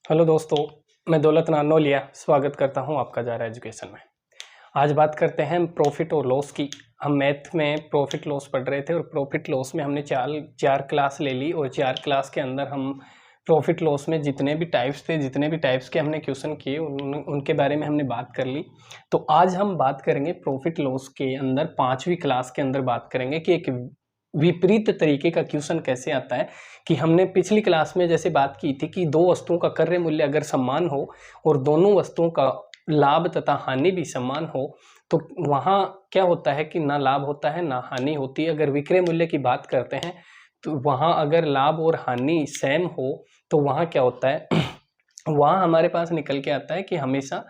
Hello दोस्तों, मैं दौलत नानोलिया स्वागत करता हूं आपका जारा एजुकेशन में। आज बात करते हैं प्रॉफिट और लॉस की। हम मैथ में प्रॉफिट लॉस पढ़ रहे थे और प्रॉफिट लॉस में हमने चार क्लास ले ली और चार क्लास के अंदर हम प्रॉफिट लॉस में जितने भी टाइप्स थे, जितने भी टाइप्स के हमने क्वेश्चन किए उनके बारे में हमने बात कर ली। तो आज हम बात करेंगे प्रॉफिट लॉस के अंदर, पांचवी क्लास के अंदर बात करेंगे कि एक विपरीत तरीके का क्वेश्चन कैसे आता है। कि हमने पिछली क्लास में जैसे बात की थी कि दो वस्तुओं का क्रय मूल्य अगर समान हो और दोनों वस्तुओं का लाभ तथा हानि भी समान हो तो वहाँ क्या होता है कि ना लाभ होता है ना हानि होती है। अगर विक्रय मूल्य की बात करते हैं तो वहाँ अगर लाभ और हानि सेम हो तो वहाँ क्या होता है वहाँ हमारे पास निकल के आता है कि हमेशा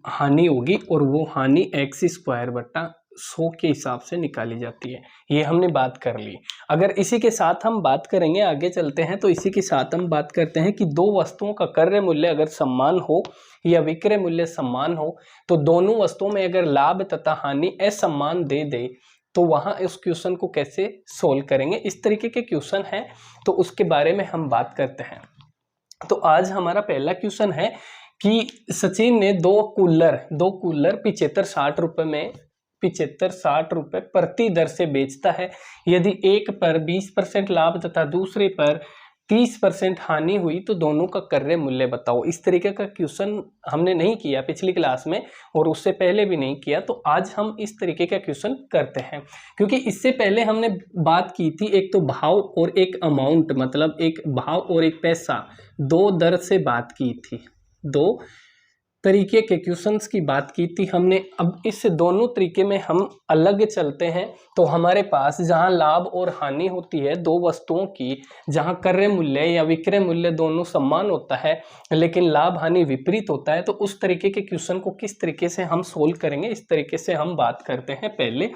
हानि होगी और वो हानि एक्स स्क्वायर बट्टा 100 के हिसाब से निकाली जाती है। ये हमने बात कर ली। अगर इसी के साथ हम बात करेंगे, आगे चलते हैं तो इसी के साथ हम बात करते हैं कि दो वस्तुओं का क्रय मूल्य अगर समान हो या विक्रय मूल्य समान हो तो दोनों वस्तुओं में अगर लाभ तथा हानि असमान दे दे तो वहां इस क्वेश्चन को कैसे सोल्व करेंगे। इस तरीके के क्वेश्चन है तो उसके बारे में हम बात करते हैं। तो आज हमारा पहला क्वेश्चन है कि सचिन ने दो कूलर 75-60 रुपए में 75-60 रुपए प्रति दर से बेचता है। यदि एक पर 20% लाभ तथा दूसरे पर 30% हानि हुई तो दोनों का क्रय मूल्य बताओ। इस तरीके का क्वेश्चन हमने नहीं किया पिछली क्लास में और उससे पहले भी नहीं किया, तो आज हम इस तरीके का क्वेश्चन करते हैं। क्योंकि इससे पहले हमने बात की थी एक तो भाव और एक अमाउंट, मतलब एक भाव और एक पैसा, दो दर से बात की थी, दो तरीके के क्वेश्चंस की बात की थी हमने। अब इस दोनों तरीके में हम अलग चलते हैं तो हमारे पास जहां लाभ और हानि होती है दो वस्तुओं की, जहां क्रय मूल्य या विक्रय मूल्य दोनों समान होता है लेकिन लाभ हानि विपरीत होता है, तो उस तरीके के क्वेश्चन को किस तरीके से हम सोल्व करेंगे, इस तरीके से हम बात करते हैं पहले।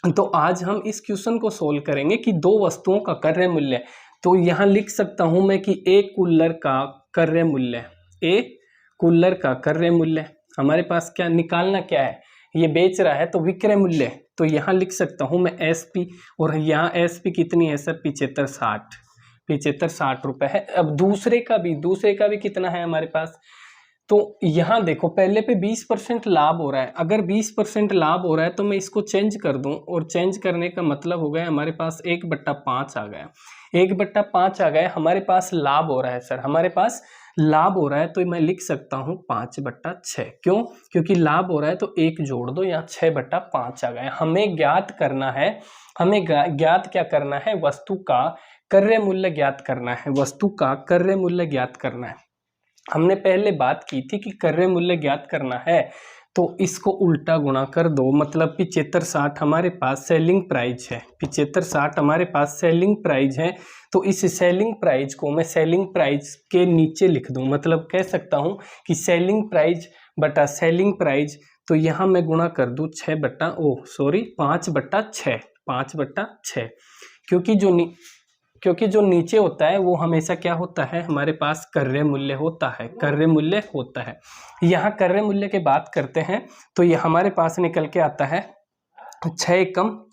तो आज हम इस क्वेश्चन को सोल्व करेंगे कि दो वस्तुओं का क्रय मूल्य। तो यहां लिख सकता हूं मैं कि एक कूलर का क्रय मूल्य, एक कूलर का क्रय मूल्य हमारे पास क्या निकालना, क्या है, ये बेच रहा है तो विक्रय मूल्य। तो यहाँ लिख सकता हूँ मैं एसपी, और यहाँ एसपी कितनी है सर, 75-60 रुपए है। अब दूसरे का भी कितना है हमारे पास, तो यहाँ देखो पहले पे 20% लाभ हो रहा है। अगर 20% लाभ हो रहा है तो मैं इसको चेंज कर दूं, और चेंज करने का मतलब हो गया हमारे पास 1/5 आ गया, 1/5 आ गया। हमारे पास लाभ हो रहा है सर, हमारे पास लाभ हो रहा है तो मैं लिख सकता हूँ 5/6। क्यों? क्योंकि लाभ हो रहा है तो 1 जोड़ दो, यहाँ 6/5 आ गया। हमें ज्ञात करना है, हमें ज्ञात क्या करना है, वस्तु का क्रय मूल्य ज्ञात करना है, वस्तु का क्रय मूल्य ज्ञात करना है। हमने पहले बात की थी कि क्रय मूल्य ज्ञात करना है तो इसको उल्टा गुणा कर दो, मतलब 75-60 हमारे पास सेलिंग प्राइस है, 75-60 हमारे पास सेलिंग प्राइस है। तो इस सेलिंग प्राइस को मैं सेलिंग प्राइस के नीचे लिख दूं, मतलब कह सकता हूं कि सेलिंग प्राइस बटा सेलिंग प्राइस। तो यहाँ मैं गुणा कर दूं 5/6, क्योंकि जो नीचे होता है वो हमेशा क्या होता है, हमारे पास क्रय मूल्य होता है, क्रय मूल्य होता है। यहाँ क्रय मूल्य की बात करते हैं तो ये हमारे पास निकल के आता है 6 एकम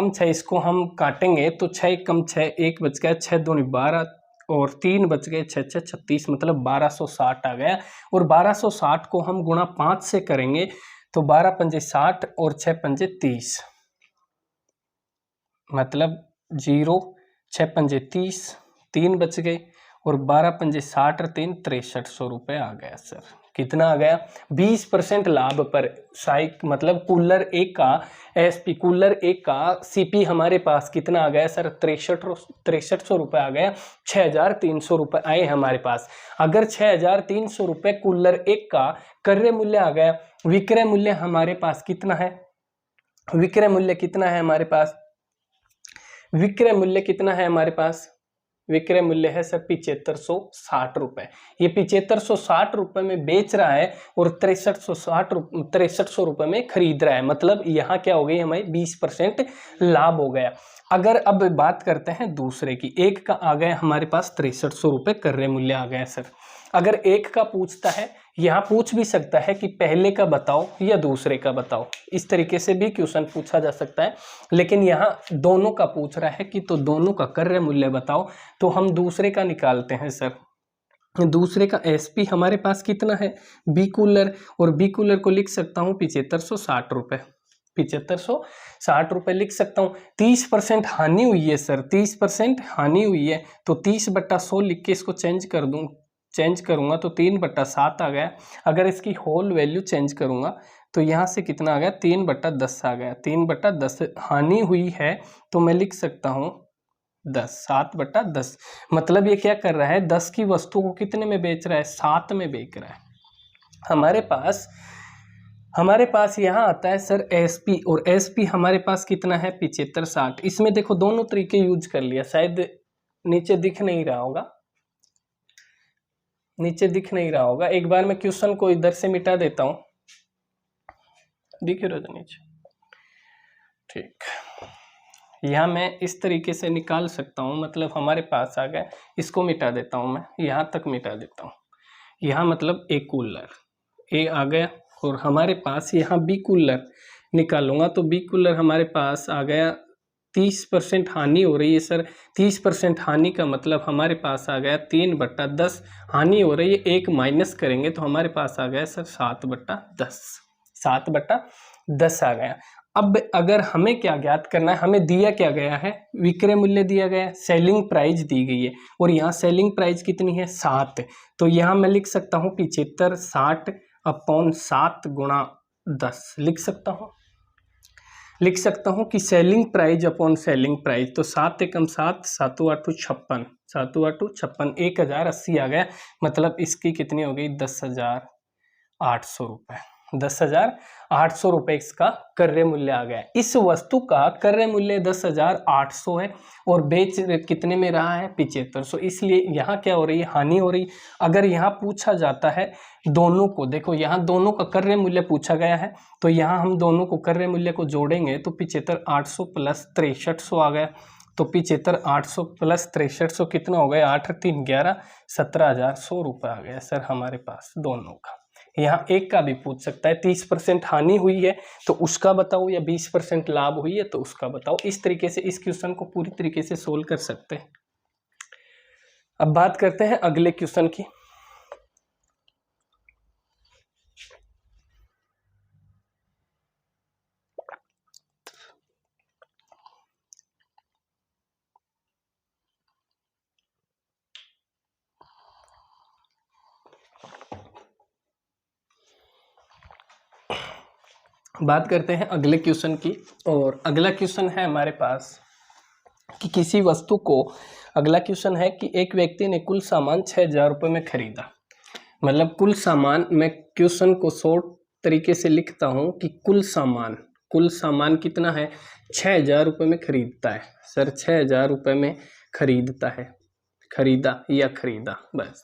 6, इसको हम काटेंगे तो 6 एकम 6, 1 बच गया, 6 दूनी 12 और 3 बच गए, 6 6 36, मतलब 1260 आ गया। और 1260 को हम गुणा 5 से करेंगे तो 12 पंजे 60 और 6 पंजे 30, मतलब 0, 6 पंजे 30, 3 बच गए और 12 पंजे 60 और 3 6300 रुपये आ गया सर। कितना आ गया? 20% लाभ पर मतलब कूलर एक का एसपी, कूलर एक का सीपी हमारे पास कितना आ गया सर, 6300 रुपये आ गया। 6300 रुपये आए हमारे पास। अगर 6300 रुपये कूलर एक का क्रय मूल्य आ गया, विक्रय मूल्य हमारे पास कितना है, विक्रय मूल्य कितना है हमारे पास, विक्रय मूल्य कितना है हमारे पास, विक्रय मूल्य है सर 7560 रुपए। ये 7560 रुपए में बेच रहा है और 6300 रुपए में खरीद रहा है, मतलब यहाँ क्या हो गई, हमें 20% लाभ हो गया। अगर अब बात करते हैं दूसरे की, एक का आ गया हमारे पास 6300 रुपए क्रय मूल्य आ गया सर। अगर एक का पूछता है, यहाँ पूछ भी सकता है कि पहले का बताओ या दूसरे का बताओ, इस तरीके से भी क्वेश्चन पूछा जा सकता है। लेकिन यहाँ दोनों का पूछ रहा है कि तो दोनों का क्रय मूल्य बताओ, तो हम दूसरे का निकालते हैं सर। दूसरे का एसपी हमारे पास कितना है, बी कूलर, और बी कूलर को लिख सकता हूँ 7560 रुपये, 7560 रुपये लिख सकता हूँ। 30% हानि हुई है सर, 30% हानि हुई है, तो 30/100 लिख के इसको चेंज करूँगा तो 3/7 आ गया। अगर इसकी होल वैल्यू चेंज करूँगा तो यहाँ से कितना आ गया, 3/10 आ गया। 3/10 हानि हुई है तो मैं लिख सकता हूँ 10, 7/10। मतलब ये क्या कर रहा है, 10 की वस्तु को कितने में बेच रहा है, 7 में बेच रहा है। हमारे पास यहाँ आता है सर एसपी, और एसपी हमारे पास कितना है, 7560। इसमें देखो दोनों तरीके यूज कर लिया, शायद नीचे दिख नहीं रहा होगा, एक बार मैं क्वेश्चन को इधर से मिटा देता हूँ, दिख रहा था नीचे, ठीक। यहाँ मैं इस तरीके से निकाल सकता हूँ, मतलब हमारे पास आ गया, इसको मिटा देता हूँ मैं, यहाँ तक मिटा देता हूँ। यहाँ मतलब ए कूलर, ए आ गया, और हमारे पास यहाँ बी कूलर निकालूंगा तो बी कूलर हमारे पास आ गया। 30% हानि हो रही है सर, 30% हानि का मतलब हमारे पास आ गया 3/10 हानि हो रही है, एक माइनस करेंगे तो हमारे पास आ गया सर 7/10, 7/10 आ गया। अब अगर हमें क्या ज्ञात करना है, हमें दिया क्या गया है, विक्रय मूल्य दिया गया है, सेलिंग प्राइस दी गई है, और यहाँ सेलिंग प्राइस कितनी है, 7। तो यहाँ मैं लिख सकता हूँ 75/7 गुणा 10 लिख सकता हूँ कि selling price upon selling price, तो 7 एकम 7, 7 8 56, 7 8 56, 1080 आ गया। मतलब इसकी कितनी हो गई, 10,800 रुपये, 10,800 रुपये इसका क्रय मूल्य आ गया। इस वस्तु का क्रय मूल्य 10,800 है और बेच कितने में रहा है, 7500, इसलिए यहाँ क्या हो रही है, हानि हो रही। अगर यहाँ पूछा जाता है दोनों को, देखो यहाँ दोनों का क्रय मूल्य पूछा गया है, तो यहाँ हम दोनों को क्रय मूल्य को जोड़ेंगे तो 75,800 प्लस 6300 आ गया। तो 75,800 प्लस 6300 कितना हो गया, 8 3 11, 17,100 रुपये आ गया सर हमारे पास दोनों का। यहाँ एक का भी पूछ सकता है, 30% हानि हुई है तो उसका बताओ, या 20% लाभ हुई है तो उसका बताओ। इस तरीके से इस क्वेश्चन को पूरी तरीके से सोल्व कर सकते हैं। अब बात करते हैं अगले क्वेश्चन की। बात करते हैं अगले क्वेश्चन की, और अगला क्वेश्चन है हमारे पास कि किसी वस्तु को, अगला क्वेश्चन है कि एक व्यक्ति ने कुल सामान 6,000 रुपये में खरीदा। मतलब कुल सामान, मैं क्वेश्चन को शॉर्ट तरीके से लिखता हूं कि कुल सामान कितना है, 6,000 रुपये में खरीदता है सर, 6,000 रुपये में खरीदता है, खरीदा या खरीदा, बस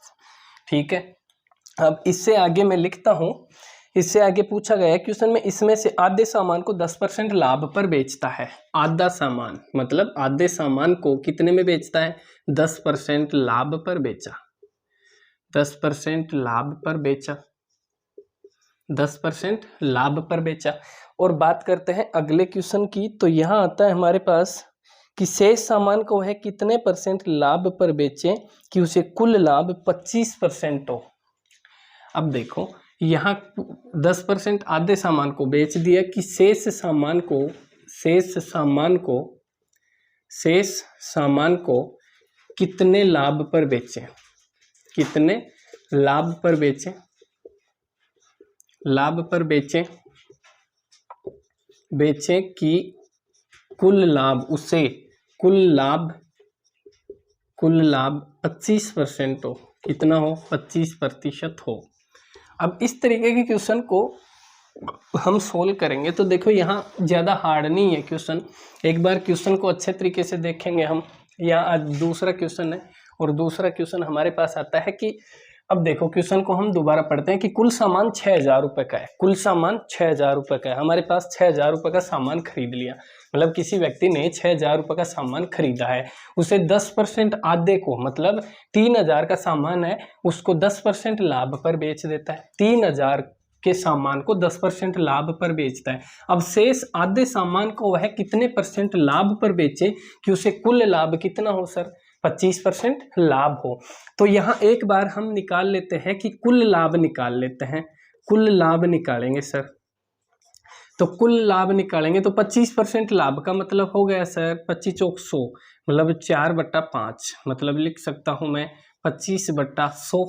ठीक है। अब इससे आगे मैं लिखता हूं, इससे आगे पूछा गया है क्वेश्चन में, इसमें से आधे सामान को 10% लाभ पर बेचता है। आधा सामान मतलब आधे सामान को कितने में बेचता है, 10% लाभ पर बेचा, 10% लाभ पर बेचा, 10% लाभ पर बेचा। और बात करते हैं अगले क्वेश्चन की, तो यहाँ आता है हमारे पास कि शेष सामान को है कितने % लाभ पर बेचें कि उसे कुल लाभ 25% हो। अब देखो यहाँ 10% आधे सामान को बेच दिया कि शेष सामान को कितने लाभ पर बेचें, कितने लाभ पर बेचें, लाभ पर बेचें कि कुल लाभ उसे कुल लाभ 25% हो, कितना हो, 25% हो। अब इस तरीके के क्वेश्चन को हम सोल्व करेंगे तो देखो यहाँ ज़्यादा हार्ड नहीं है क्वेश्चन। एक बार क्वेश्चन को अच्छे तरीके से देखेंगे हम। यहाँ आज दूसरा क्वेश्चन है, और दूसरा क्वेश्चन हमारे पास आता है कि, अब देखो क्वेश्चन को हम दोबारा पढ़ते हैं कि कुल सामान 6,000 रुपये का है, कुल सामान 6,000 रुपये का है। हमारे पास 6,000 रुपये का सामान खरीद लिया, मतलब किसी व्यक्ति ने 6,000 रुपये का सामान खरीदा है, उसे 10% आधे को, मतलब 3,000 का सामान है, उसको 10% लाभ पर बेच देता है। 3,000 के सामान को 10% लाभ पर बेचता है। अब शेष आधे सामान को वह कितने % लाभ पर बेचे कि उसे कुल लाभ कितना हो सर, 25% लाभ हो। तो यहाँ एक बार हम निकाल लेते हैं कि कुल लाभ निकाल लेते हैं, कुल लाभ निकालेंगे सर। तो कुल लाभ निकालेंगे तो 25% लाभ का मतलब हो गया सर 25 चौक 100, मतलब 4/5, मतलब लिख सकता हूँ मैं 25/100,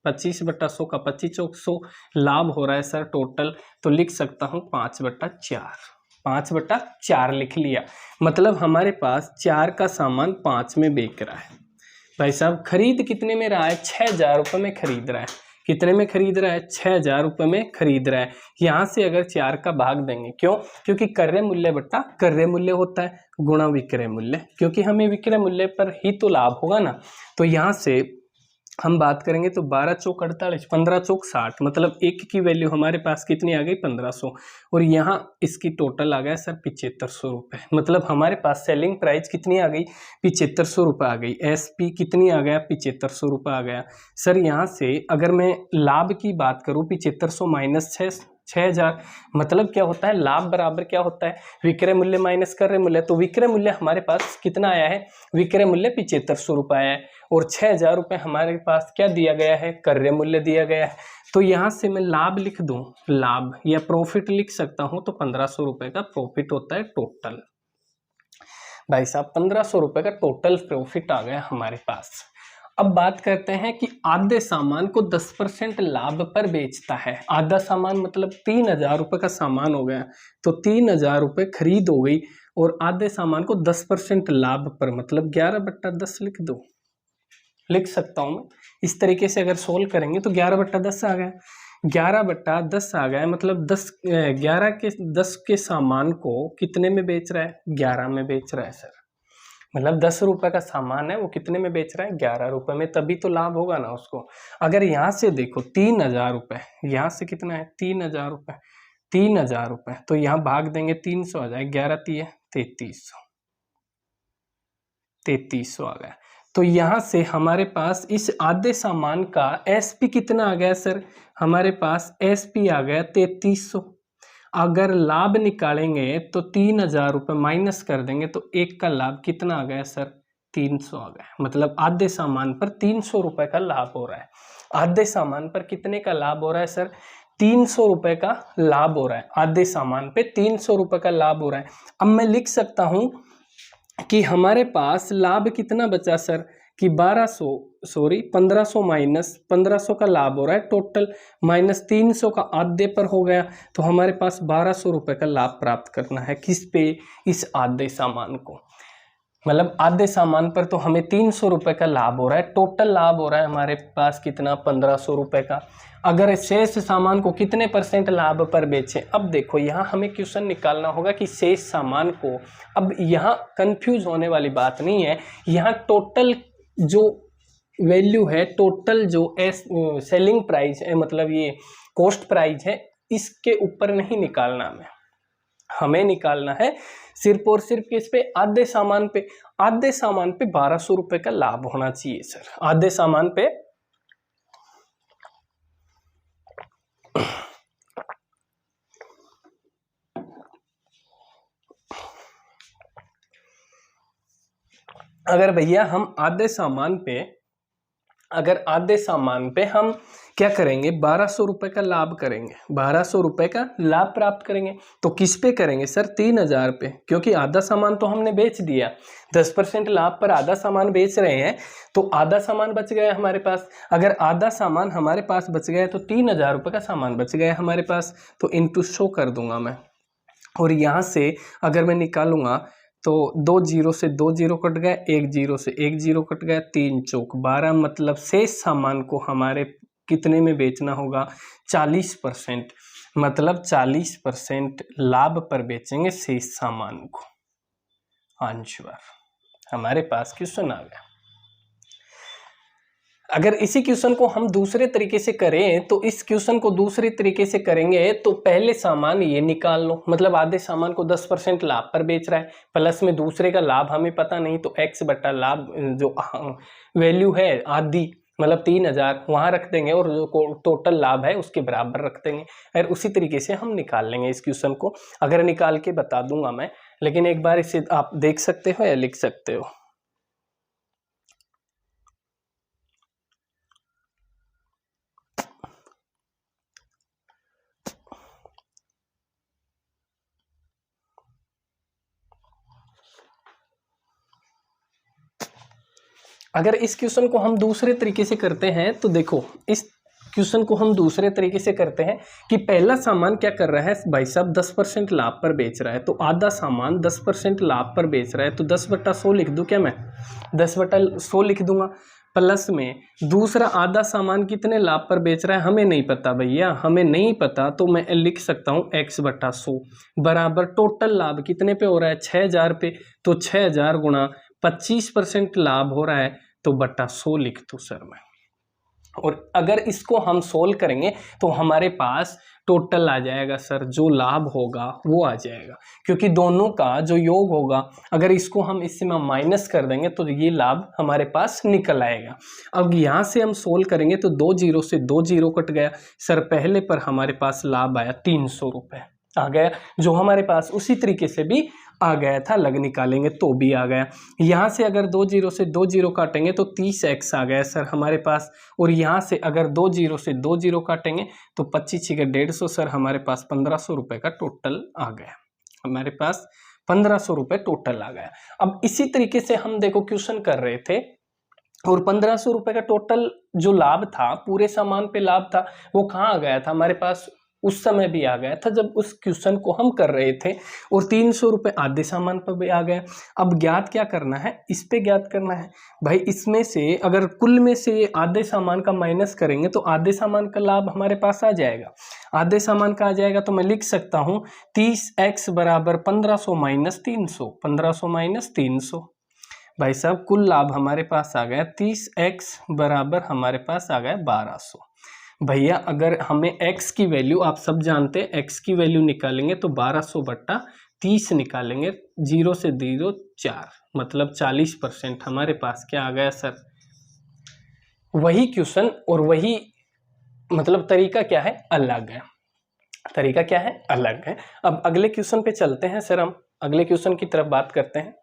25/100 का 25 चौक 100 लाभ हो रहा है सर टोटल, तो लिख सकता हूँ 5/4, 5/4 लिख लिया। मतलब हमारे पास 4 का सामान 5 में बिक रहा है। भाई साहब खरीद कितने में रहा है, 6,000 रुपये में खरीद रहा है। कितने में खरीद रहा है, 6,000 रुपये में खरीद रहा है। यहाँ से अगर 4 का भाग देंगे, क्यों, क्योंकि क्रय मूल्य बट्टा क्रय मूल्य होता है गुणा विक्रय मूल्य, क्योंकि हमें विक्रय मूल्य पर ही तो लाभ होगा ना। तो यहाँ से हम बात करेंगे तो 12 चौक 48, 15 चौक 60, मतलब एक की वैल्यू हमारे पास कितनी आ गई 1500, और यहाँ इसकी टोटल आ गया सर 7500 रुपये। मतलब हमारे पास सेलिंग प्राइस कितनी आ गई 7500 रुपये आ गई, एसपी कितनी आ गया 7500 रुपये आ गया सर। यहाँ से अगर मैं लाभ की बात करूँ 7500 माइनस 6,000, मतलब क्या होता है, लाभ बराबर क्या होता है, विक्रय मूल्य माइनस क्रय मूल्य। तो विक्रय मूल्य हमारे पास कितना आया है, विक्रय मूल्य 7500 रुपये आया है, और 6,000 रुपये हमारे पास क्या दिया गया है, क्रय मूल्य दिया गया है। तो यहाँ से मैं लाभ लिख दूं, लाभ या प्रॉफिट लिख सकता हूं, तो 1500 रुपये का प्रॉफिट होता है टोटल। भाई साहब 1500 रुपये का टोटल प्रॉफिट आ गया हमारे पास। अब बात करते हैं कि आधे सामान को 10% लाभ पर बेचता है। आधा सामान मतलब 3,000 रुपये का सामान हो गया, तो 3,000 रुपये खरीद हो गई, और आधे सामान को 10% लाभ पर, मतलब 11/10 लिख दो, लिख सकता हूँ मैं। इस तरीके से अगर सोल्व करेंगे तो 11/10 आ गया, 11/10 आ गया, मतलब 10 के सामान को कितने में बेच रहा है, 11 में बेच रहा है सर। मतलब 10 रुपये का सामान है, वो कितने में बेच रहा है, 11 रुपये में, तभी तो लाभ होगा ना उसको। अगर यहाँ से देखो 3,000 रुपये, यहाँ से कितना है 3,000 रुपये, 3,000 रुपये, तो यहाँ भाग देंगे 300 आ जाए, 11 3 3300, 3300 आ गया। तो यहाँ से हमारे पास इस आधे सामान का एसपी कितना आ गया सर, हमारे पास एसपी आ गया 3300। अगर लाभ निकालेंगे तो 3,000 रुपये माइनस कर देंगे, तो एक का लाभ कितना आ गया सर, 300 आ गया। मतलब आधे सामान पर 300 रुपये का लाभ हो रहा है। आधे सामान पर कितने का लाभ हो रहा है सर, 300 रुपये का लाभ हो रहा है। आधे सामान पे 300 रुपये का लाभ हो रहा है। अब मैं लिख सकता हूँ कि हमारे पास लाभ कितना बचा सर, कि 1500 माइनस 1500 का लाभ हो रहा है टोटल, माइनस 300 का आधे पर हो गया, तो हमारे पास 1200 रुपये का लाभ प्राप्त करना है। किस पे, इस आधे सामान को, मतलब आधे सामान पर तो हमें 300 रुपये का लाभ हो रहा है, टोटल लाभ हो रहा है हमारे पास कितना 1500 रुपये का। अगर शेष सामान को कितने % लाभ पर बेचें, अब देखो यहाँ हमें क्वेश्चन निकालना होगा कि शेष सामान को, अब यहाँ कंफ्यूज होने वाली बात नहीं है, यहाँ टोटल जो वैल्यू है, टोटल जो सेलिंग प्राइस है, मतलब ये कॉस्ट प्राइस है, इसके ऊपर नहीं निकालना हमें निकालना है सिर्फ और सिर्फ किस पे, आधे सामान पे। आधे सामान पे 1200 रुपये का लाभ होना चाहिए सर, आधे सामान पे। अगर भैया हम आधे सामान पे, अगर आधे सामान पे हम क्या करेंगे, 1200 रुपये का लाभ करेंगे, 1200 रुपये का लाभ प्राप्त करेंगे, तो किस पे करेंगे सर, 3,000 पे, क्योंकि आधा सामान तो हमने बेच दिया। 10% लाभ पर आधा सामान बेच रहे हैं, तो आधा सामान बच गया हमारे पास। अगर आधा सामान हमारे पास बच गया तो 3,000 रुपये का सामान बच गया हमारे पास, तो इनटू 100 कर दूंगा मैं, और यहाँ से अगर मैं निकालूंगा तो 2 जीरो से 2 जीरो कट गए, 1 जीरो से 1 जीरो कट गया, 3 चौक 12, मतलब शेष सामान को हमारे कितने में बेचना होगा, 40%, मतलब 40% लाभ पर बेचेंगे शेष सामान को। आंसर हमारे पास क्वेश्चन आ गया। अगर इसी क्वेश्चन को हम दूसरे तरीके से करें, तो इस क्वेश्चन को दूसरे तरीके से करेंगे तो पहले सामान ये निकाल लो, मतलब आधे सामान को 10% लाभ पर बेच रहा है, प्लस में दूसरे का लाभ हमें पता नहीं, तो x बटा लाभ जो वैल्यू है आधी, मतलब 3,000 वहाँ रख देंगे, और जो टोटल लाभ है उसके बराबर रख देंगे। और उसी तरीके से हम निकाल लेंगे इस क्वेश्चन को। अगर निकाल के बता दूंगा मैं, लेकिन एक बार इसे आप देख सकते हो या लिख सकते हो। अगर इस क्वेश्चन को हम दूसरे तरीके से करते हैं तो देखो, इस क्वेश्चन को हम दूसरे तरीके से करते हैं कि पहला सामान क्या कर रहा है भाई साहब, 10% लाभ पर बेच रहा है, तो आधा सामान 10% लाभ पर बेच रहा है, तो 10/100 लिख दूं क्या मैं, 10/100 लिख दूंगा। प्लस में दूसरा आधा सामान कितने लाभ पर बेच रहा है हमें नहीं पता भैया, हमें नहीं पता, तो मैं लिख सकता हूँ x/100 बराबर टोटल लाभ कितने पे हो रहा है, 6000 पे, तो 6000 गुणा 25% लाभ हो रहा है, तो बटा 100 लिख दूं सर मैं। और अगर इसको हम सोल्व करेंगे तो हमारे पास टोटल आ जाएगा सर, जो लाभ होगा वो आ जाएगा, क्योंकि दोनों का जो योग होगा अगर इसको हम इससे माइनस कर देंगे तो ये लाभ हमारे पास निकल आएगा। अब यहाँ से हम सोल्व करेंगे तो 2 जीरो से 2 जीरो कट गया सर, पहले पर हमारे पास लाभ आया 300 रुपये आ गया, जो हमारे पास उसी तरीके से भी आ गया था, लग निकालेंगे तो भी आ गया। यहाँ से अगर 2 जीरो से 2 जीरो काटेंगे तो 30x आ गया सर हमारे पास, और यहाँ से अगर 2 जीरो से 2 जीरो काटेंगे तो 25 के 150 सर, हमारे पास 1500 रुपये का टोटल आ गया, हमारे पास 1500 रुपये टोटल आ गया। अब इसी तरीके से हम देखो क्वेश्चन कर रहे थे, और 1500 रुपये का टोटल जो लाभ था, पूरे सामान पे लाभ था, वो कहाँ आ गया था हमारे पास, उस समय भी आ गया था जब उस क्वेश्चन को हम कर रहे थे, और 300 रुपये आधे सामान पर भी आ गया। अब ज्ञात क्या करना है, इस पे ज्ञात करना है भाई, इसमें से अगर कुल में से आधे सामान का माइनस करेंगे तो आधे सामान का लाभ हमारे पास आ जाएगा, आधे सामान का आ जाएगा, तो मैं लिख सकता हूँ 30x बराबर 1500 माइनस 300, 1500 माइनस 300, भाई साहब कुल लाभ हमारे पास आ गया 30x बराबर हमारे पास आ गया 1200। भैया अगर हमें x की वैल्यू, आप सब जानते हैं x की वैल्यू निकालेंगे तो 1200/30 निकालेंगे, 0 से 0 4, मतलब 40% हमारे पास क्या आ गया सर। वही क्वेश्चन और वही मतलब तरीका क्या है, अलग है, तरीका क्या है, अलग है। अब अगले क्वेश्चन पे चलते हैं सर, हम अगले क्वेश्चन की तरफ बात करते हैं।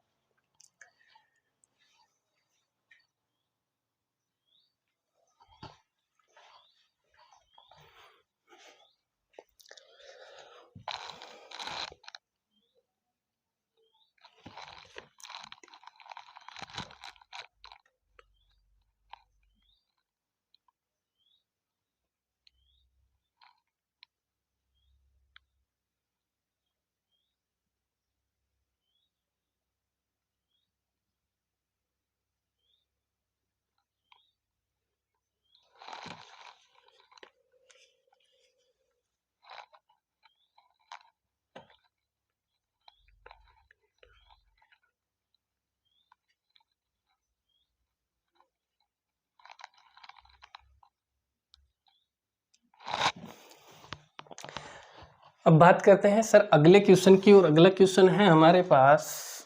अब बात करते हैं सर अगले क्वेश्चन की, और अगला क्वेश्चन है हमारे पास,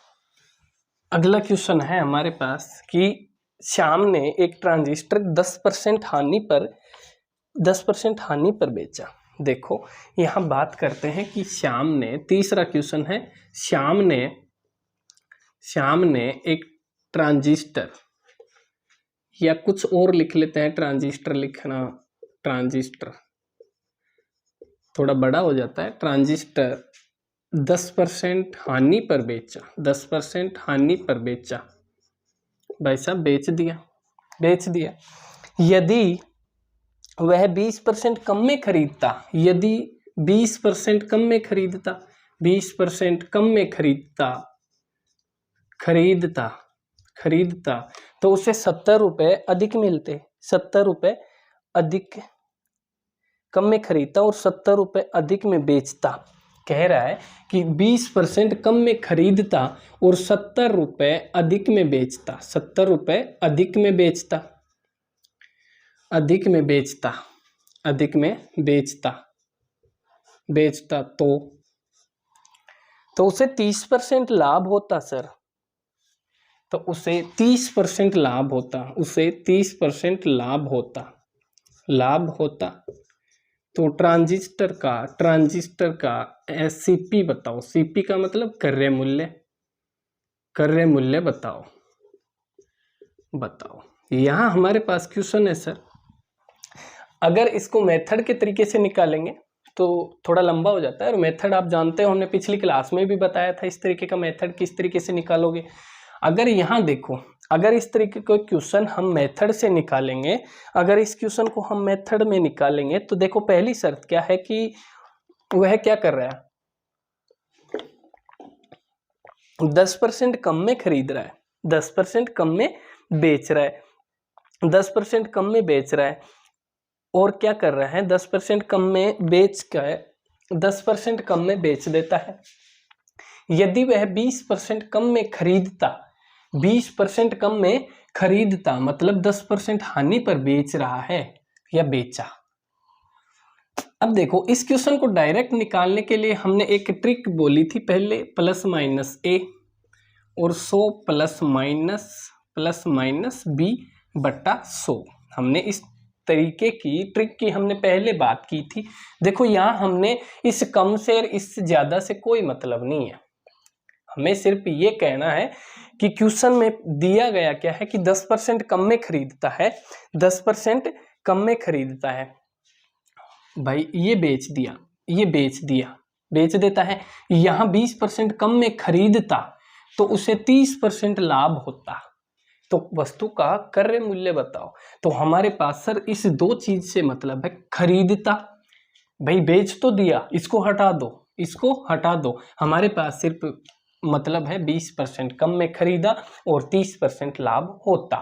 अगला क्वेश्चन है हमारे पास कि श्याम ने एक ट्रांजिस्टर 10% हानि पर बेचा। देखो यहाँ बात करते हैं कि श्याम ने, तीसरा क्वेश्चन है, श्याम ने एक ट्रांजिस्टर, या कुछ और लिख लेते हैं, ट्रांजिस्टर लिखना, ट्रांजिस्टर थोड़ा बड़ा हो जाता है, ट्रांजिस्टर 10% हानि पर बेचा, 10% हानि पर बेचा, भाई साहब बेच दिया। यदि वह 20% कम में खरीदता, यदि 20% कम में खरीदता, 20% कम में खरीदता तो उसे 70 रुपये अधिक मिलते, 70 रुपये अधिक कम में खरीदता और 70 रुपये अधिक में बेचता। कह रहा है कि 20% कम में खरीदता और 70 रुपये अधिक में बेचता, 70 रुपये अधिक में बेचता तो उसे 30% लाभ होता सर, तो उसे 30% लाभ होता, तो ट्रांजिस्टर का सीपी बताओ, सीपी का मतलब क्रय मूल्य बताओ। यहाँ हमारे पास क्वेश्चन है सर, अगर इसको मेथड के तरीके से निकालेंगे तो थोड़ा लंबा हो जाता है, और मेथड आप जानते हो, हमने पिछली क्लास में भी बताया था इस तरीके का मेथड किस तरीके से निकालोगे। अगर यहाँ देखो, अगर इस तरीके का क्वेश्चन हम मेथड से निकालेंगे, अगर इस क्वेश्चन को हम मेथड में निकालेंगे तो देखो पहली शर्त क्या है कि वह क्या कर रहा है, 10% कम में खरीद रहा है, 10% कम में बेच रहा है, 10% कम में बेच रहा है और क्या कर रहा है, 10% कम में बेच कर 10% कम में बेच देता है। यदि वह 20% कम में खरीदता, 20% कम में खरीदता मतलब 10% हानि पर बेच रहा है या बेचा। अब देखो इस क्वेश्चन को डायरेक्ट निकालने के लिए हमने एक ट्रिक बोली थी पहले, प्लस माइनस ए और 100 प्लस माइनस बी बट्टा 100। हमने इस तरीके की ट्रिक की हमने पहले बात की थी। देखो यहाँ हमने इस कम से और इससे ज्यादा से कोई मतलब नहीं है, हमें सिर्फ ये कहना है कि क्वेश्चन में दिया गया क्या है कि 10% कम में खरीदता है, 10% कम में खरीदता है, भाई ये बेच दिया, ये बेच देता है। यहाँ 20% कम में खरीदता तो उसे 30% लाभ होता। तो वस्तु का क्रय मूल्य बताओ। तो हमारे पास सर इस दो चीज से मतलब है, खरीदता, भाई बेच तो दिया, इसको हटा दो, इसको हटा दो, हमारे पास सिर्फ मतलब है 20% कम में खरीदा और 30% लाभ होता।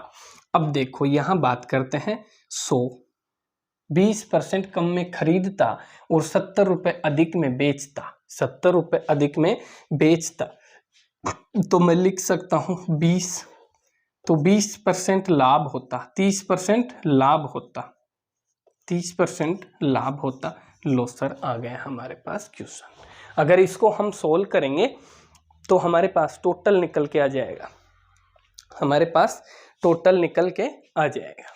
अब देखो यहां बात करते हैं 100, 20% कम में खरीदता और 70 रुपए अधिक में बेचता, 70 रुपए अधिक में बेचता, तो मैं लिख सकता हूं 20, तो 20% लाभ होता, 30% लाभ होता, 30% लाभ होता। लो सर आ गया हमारे पास क्वेश्चन। अगर इसको हम सोल्व करेंगे तो हमारे पास टोटल निकल के आ जाएगा, हमारे पास टोटल निकल के आ जाएगा।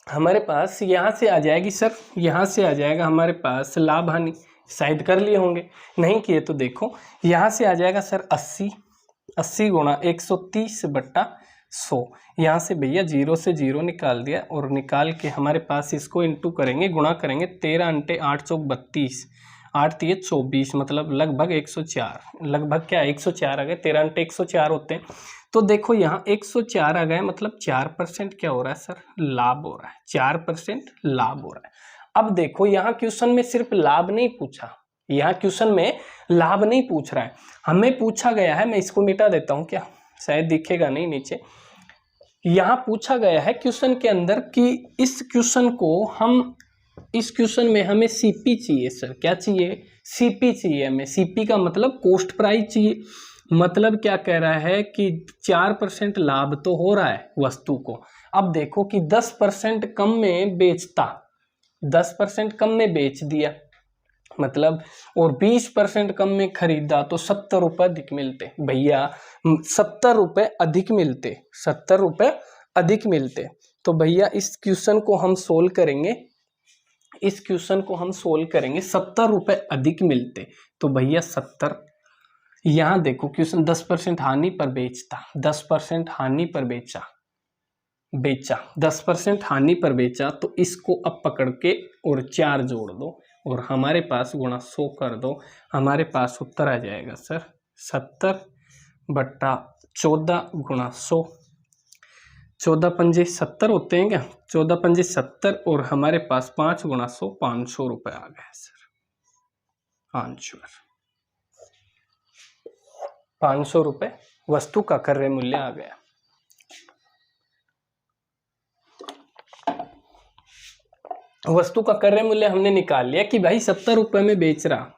हमारे पास यहाँ से आ जाएगी सर, यहाँ से आ जाएगा हमारे पास लाभ हानि, शायद कर लिए होंगे, नहीं किए तो देखो यहाँ से आ जाएगा सर 80 गुणा 130 बट्टा 100। यहाँ से भैया 0 से 0 निकाल दिया और निकाल के हमारे पास इसको इंटू करेंगे, गुणा करेंगे, 13 × 8 = 32, 8 × 3 = 24, मतलब लगभग 104, लगभग क्या 104 आ गए, 13 × 104 होते हैं। तो देखो यहाँ 104 आ गए, मतलब 4% क्या हो रहा है सर, लाभ हो रहा है, 4% लाभ हो रहा है। अब देखो यहाँ क्वेश्चन में सिर्फ लाभ नहीं पूछा, यहाँ क्वेश्चन में लाभ नहीं पूछ रहा है, हमें पूछा गया है, मैं इसको मिटा देता हूँ, क्या शायद दिखेगा नहीं नीचे, यहाँ पूछा गया है क्वेश्चन के अंदर कि इस क्वेश्चन को हम, इस क्वेश्चन में हमें सीपी चाहिए सर, क्या चाहिए, सीपी चाहिए हमें। सीपी का मतलब कॉस्ट प्राइस चाहिए, मतलब क्या कह रहा है कि 4% लाभ तो हो रहा है वस्तु को। अब देखो कि 10% कम में बेचता, 10% कम में बेच दिया मतलब, और 20% कम में खरीदा तो 70 रुपए अधिक मिलते, भैया 70 रुपए अधिक मिलते, 70 रुपए अधिक मिलते। तो भैया इस क्वेश्चन को हम सोल्व करेंगे, इस क्वेश्चन को हम सोल्व करेंगे, 70 रुपए अधिक मिलते, तो भैया 70, यहां देखो क्वेश्चन 10% हानि पर बेचता, 10% हानि पर बेचा, 10% हानि पर बेचा, तो इसको अब पकड़ के और 4 जोड़ दो और हमारे पास गुणा 100 कर दो, हमारे पास उत्तर आ जाएगा सर 70 बट्टा 14 गुणा 100, 14 पंजे 70 होते हैं क्या, 14 पंजे 70 और हमारे पास 5 गुणा 100, 500 रुपए आ गए सर आंसर, 500 रुपए वस्तु का क्रय मूल्य आ गया। वस्तु का क्रय मूल्य हमने निकाल लिया कि भाई 70 रुपए में बेच रहा,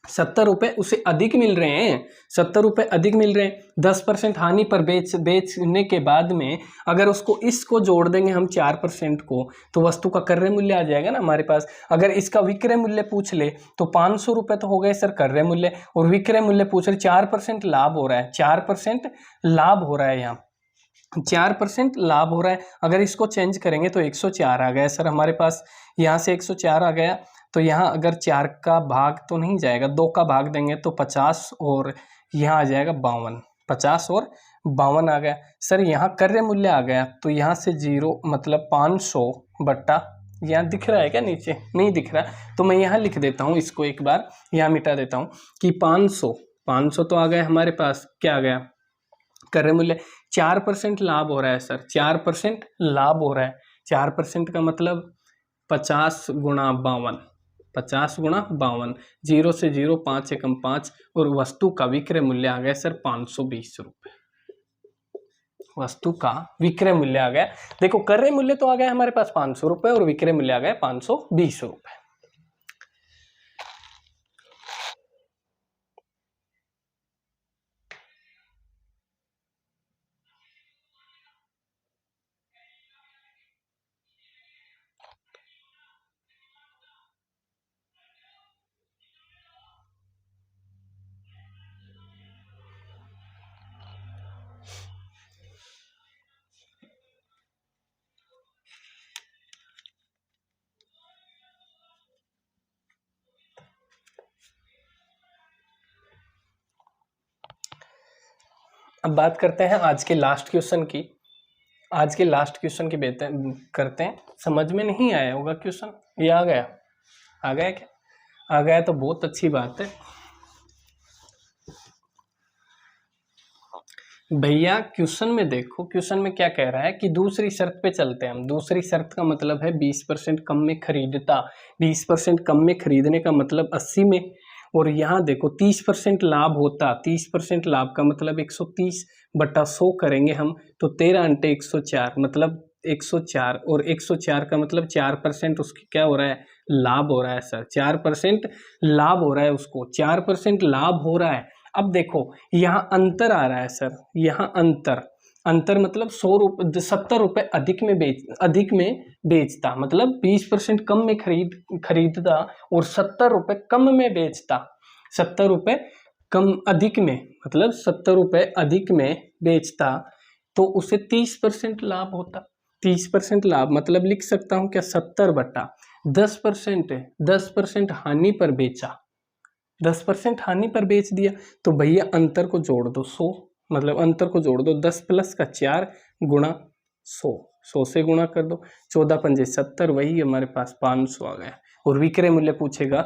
70 रुपए उसे अधिक मिल रहे हैं, 70 रुपए अधिक मिल रहे हैं, 10% हानि पर बेचने के बाद में अगर उसको इसको जोड़ देंगे हम 4% को, तो वस्तु का क्रय मूल्य आ जाएगा ना हमारे पास। अगर इसका विक्रय मूल्य पूछ ले तो 500 रुपए तो हो गए सर क्रय मूल्य, और विक्रय मूल्य पूछ रहे, 4% लाभ हो रहा है, 4% लाभ हो रहा है, यहाँ 4% लाभ हो रहा है। अगर इसको चेंज करेंगे तो 104 आ गया सर हमारे पास, यहाँ से 104 आ गया, तो यहाँ अगर 4 का भाग तो नहीं जाएगा, 2 का भाग देंगे तो 50 और यहाँ आ जाएगा 52, 50 और 52 आ गया सर। यहाँ क्रय मूल्य आ गया तो यहाँ से 0 मतलब 500 बट्टा, यहाँ दिख रहा है क्या नीचे? नहीं दिख रहा, तो मैं यहाँ लिख देता हूँ इसको, एक बार यहाँ मिटा देता हूँ कि 500 तो आ गया हमारे पास, क्या आ गया क्रय मूल्य। 4% लाभ हो रहा है सर, 4% लाभ हो रहा है। 4% का मतलब 50 गुणा 52, 50 गुणा 52, 0 से 0, 5 एकम 5, और वस्तु का विक्रय मूल्य आ गया सर 520 रुपये। वस्तु का विक्रय मूल्य आ गया, देखो क्रय मूल्य तो आ गया हमारे पास 500 रुपये और विक्रय मूल्य आ गया 520 रुपये। अब बात करते हैं आज के लास्ट क्वेश्चन की। आज के लास्ट क्वेश्चन की करते हैं। समझ में नहीं आया होगा क्वेश्चन, ये आ गया? आ गया क्या? आ गया तो बहुत अच्छी बात है भैया। क्वेश्चन में देखो, क्वेश्चन में क्या कह रहा है कि दूसरी शर्त पे चलते हैं हम। दूसरी शर्त का मतलब है 20% कम में खरीदता। 20% कम में खरीदने का मतलब 80 में, और यहाँ देखो 30% लाभ होता। 30% लाभ का मतलब 130 बटा 100 करेंगे हम, तो 13 × 104 मतलब 104, और 104 का मतलब 4% उसकी क्या हो रहा है? लाभ हो रहा है सर। 4% लाभ हो रहा है उसको, 4% लाभ हो रहा है। अब देखो यहाँ अंतर आ रहा है सर, यहाँ अंतर मतलब 70 रुपये अधिक में बेचता, मतलब 20% कम में खरीदता और 70 रुपये कम में बेचता। 70 रुपये कम अधिक में मतलब 70 रुपये अधिक में बेचता, तो उसे 30% लाभ होता। 30% लाभ मतलब लिख सकता हूँ क्या? 70 बटा 10%, 10% हानि पर बेचा, 10% हानि पर बेच दिया। तो भैया अंतर को जोड़ दो 100, मतलब अंतर को जोड़ दो 10 + 4 गुणा 100, 100 से गुणा कर दो, 14 × 5 = 70, वही हमारे पास 500 आ गया। और विक्रय मूल्य पूछेगा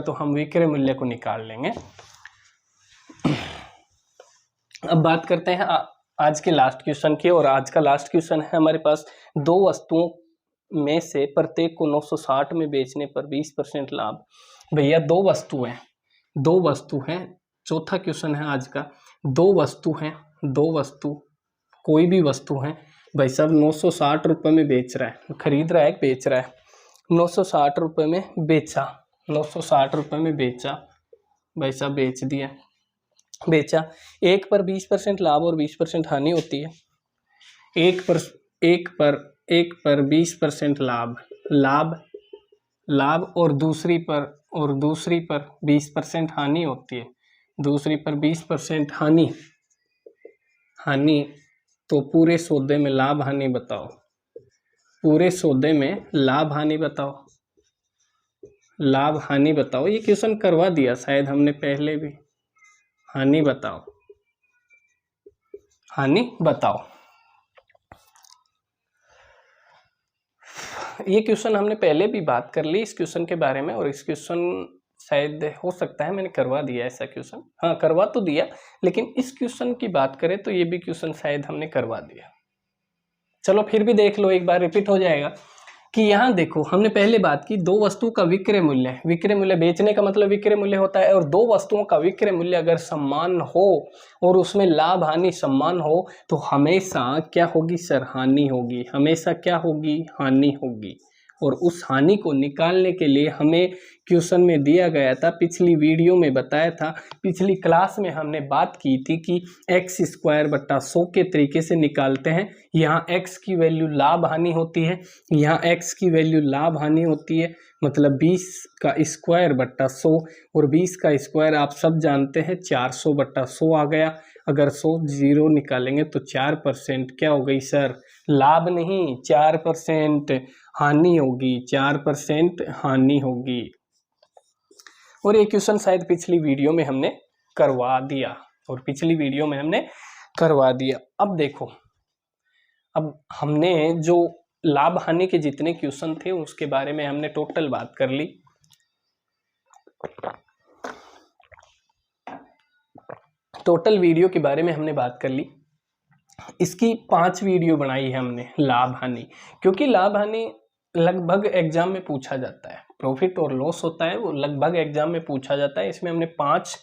तो हम विक्रय मूल्य को निकाल लेंगे। अब बात करते हैं आज के लास्ट क्वेश्चन की, और आज का लास्ट क्वेश्चन है हमारे पास, दो वस्तुओं में से प्रत्येक को 960 में बेचने पर 20% लाभ। भैया दो वस्तु हैं, चौथा क्वेश्चन है आज का। दो वस्तु कोई भी वस्तु है भाई साहब, 960 रुपये में बेच रहा है, खरीद रहा है बेच रहा है। 960 रुपये में बेचा, 960 रुपये में बेचा भाई साहब, बेचा। एक पर 20% लाभ और 20% हानि होती है। एक पर 20% लाभ और दूसरी पर 20% हानि होती है। दूसरी पर 20% हानि, तो पूरे सौदे में लाभ हानि बताओ। पूरे सौदे में लाभ हानि बताओ। ये क्वेश्चन करवा दिया शायद हमने पहले भी। हानि बताओ। ये क्वेश्चन हमने पहले भी बात कर ली इस क्वेश्चन के बारे में, और इस क्वेश्चन शायद हो सकता है मैंने करवा दिया ऐसा क्वेश्चन। हाँ करवा तो दिया, लेकिन इस क्वेश्चन की बात करें तो ये भी क्वेश्चन शायद हमने करवा दिया। चलो फिर भी देख लो, एक बार रिपीट हो जाएगा कि यहाँ देखो हमने पहले बात की, दो वस्तु का विक्रय मूल्य बेचने का मतलब विक्रय मूल्य होता है, और दो वस्तुओं का विक्रय मूल्य अगर समान हो और उसमें लाभ हानि समान हो तो हमेशा क्या होगी सर? हानि होगी। हमेशा क्या होगी? हानि होगी। और उस हानि को निकालने के लिए हमें क्वेश्चन में दिया गया था, पिछली वीडियो में बताया था, पिछली क्लास में हमने बात की थी कि x² बटा 100 के तरीके से निकालते हैं। यहाँ x की वैल्यू लाभ हानि होती है, यहाँ x की वैल्यू लाभ हानि होती है, मतलब 20 का स्क्वायर बटा 100, और 20 का स्क्वायर आप सब जानते हैं 400 बटा 100 आ गया। अगर 100 0 निकालेंगे तो 4% क्या हो गई सर? लाभ नहीं, 4% हानि होगी, 4% हानि होगी। और ये क्वेश्चन शायद पिछली वीडियो में हमने करवा दिया, और पिछली वीडियो में हमने करवा दिया। अब देखो, अब हमने जो लाभ हानि के जितने क्वेश्चन थे उसके बारे में हमने टोटल बात कर ली। टोटल वीडियो के बारे में हमने बात कर ली। इसकी 5 वीडियो बनाई है हमने लाभ हानि, क्योंकि लाभ हानि लगभग एग्जाम में पूछा जाता है। प्रॉफिट और लॉस होता है वो लगभग एग्जाम में पूछा जाता है। इसमें हमने 5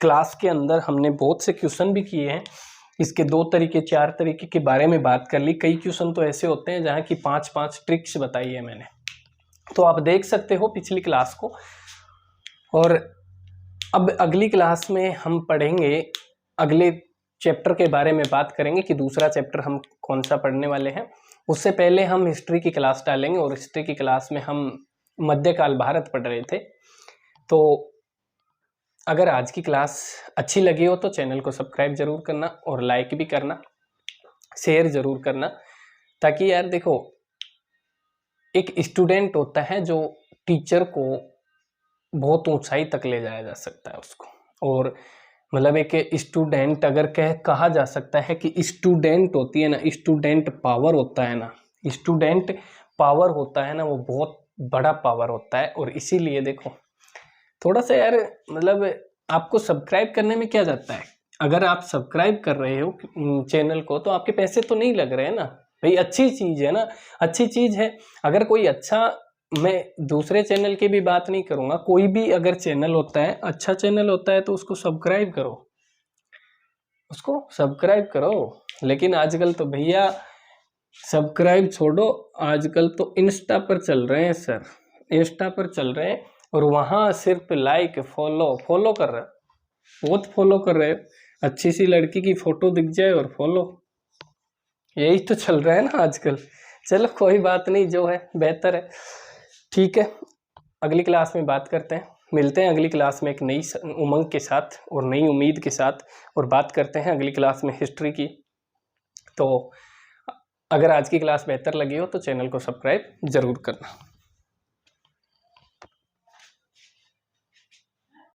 क्लास के अंदर हमने बहुत से क्वेश्चन भी किए हैं। इसके 2 तरीके 4 तरीके के बारे में बात कर ली। कई क्वेश्चन तो ऐसे होते हैं जहाँ की 5-5 ट्रिक्स बताई है मैंने, तो आप देख सकते हो पिछली क्लास को। और अब अगली क्लास में हम पढ़ेंगे, अगले चैप्टर के बारे में बात करेंगे कि दूसरा चैप्टर हम कौन सा पढ़ने वाले हैं। उससे पहले हम हिस्ट्री की क्लास डालेंगे, और हिस्ट्री की क्लास में हम मध्यकाल भारत पढ़ रहे थे। तो अगर आज की क्लास अच्छी लगी हो तो चैनल को सब्सक्राइब जरूर करना, और लाइक भी करना, शेयर जरूर करना, ताकि यार देखो, एक स्टूडेंट होता है जो टीचर को बहुत ऊंचाई तक ले जाया जा सकता है उसको। और मतलब एक स्टूडेंट अगर कहा जा सकता है कि स्टूडेंट होती है ना, स्टूडेंट पावर होता है ना, स्टूडेंट पावर होता है ना, वो बहुत बड़ा पावर होता है। और इसीलिए देखो, थोड़ा सा यार मतलब आपको सब्सक्राइब करने में क्या जाता है। अगर आप सब्सक्राइब कर रहे हो चैनल को तो आपके पैसे तो नहीं लग रहे हैं ना भाई, अच्छी चीज़ है ना, अच्छी चीज़ है। अगर कोई अच्छा, मैं दूसरे चैनल की भी बात नहीं करूँगा, कोई भी अगर चैनल होता है, अच्छा चैनल होता है, तो उसको सब्सक्राइब करो, उसको सब्सक्राइब करो। लेकिन आजकल तो भैया सब्सक्राइब छोड़ो, आजकल तो इंस्टा पर चल रहे हैं सर, इंस्टा पर चल रहे हैं, और वहाँ सिर्फ लाइक फॉलो कर रहे हो, बहुत फॉलो कर रहे हो। अच्छी सी लड़की की फोटो दिख जाए और फॉलो, यही तो चल रहा है ना आजकल। चलो कोई बात नहीं, जो है बेहतर है, ठीक है। अगली क्लास में बात करते हैं, मिलते हैं अगली क्लास में एक नई उमंग के साथ और नई उम्मीद के साथ, और बात करते हैं अगली क्लास में हिस्ट्री की। तो अगर आज की क्लास बेहतर लगी हो तो चैनल को सब्सक्राइब जरूर करना।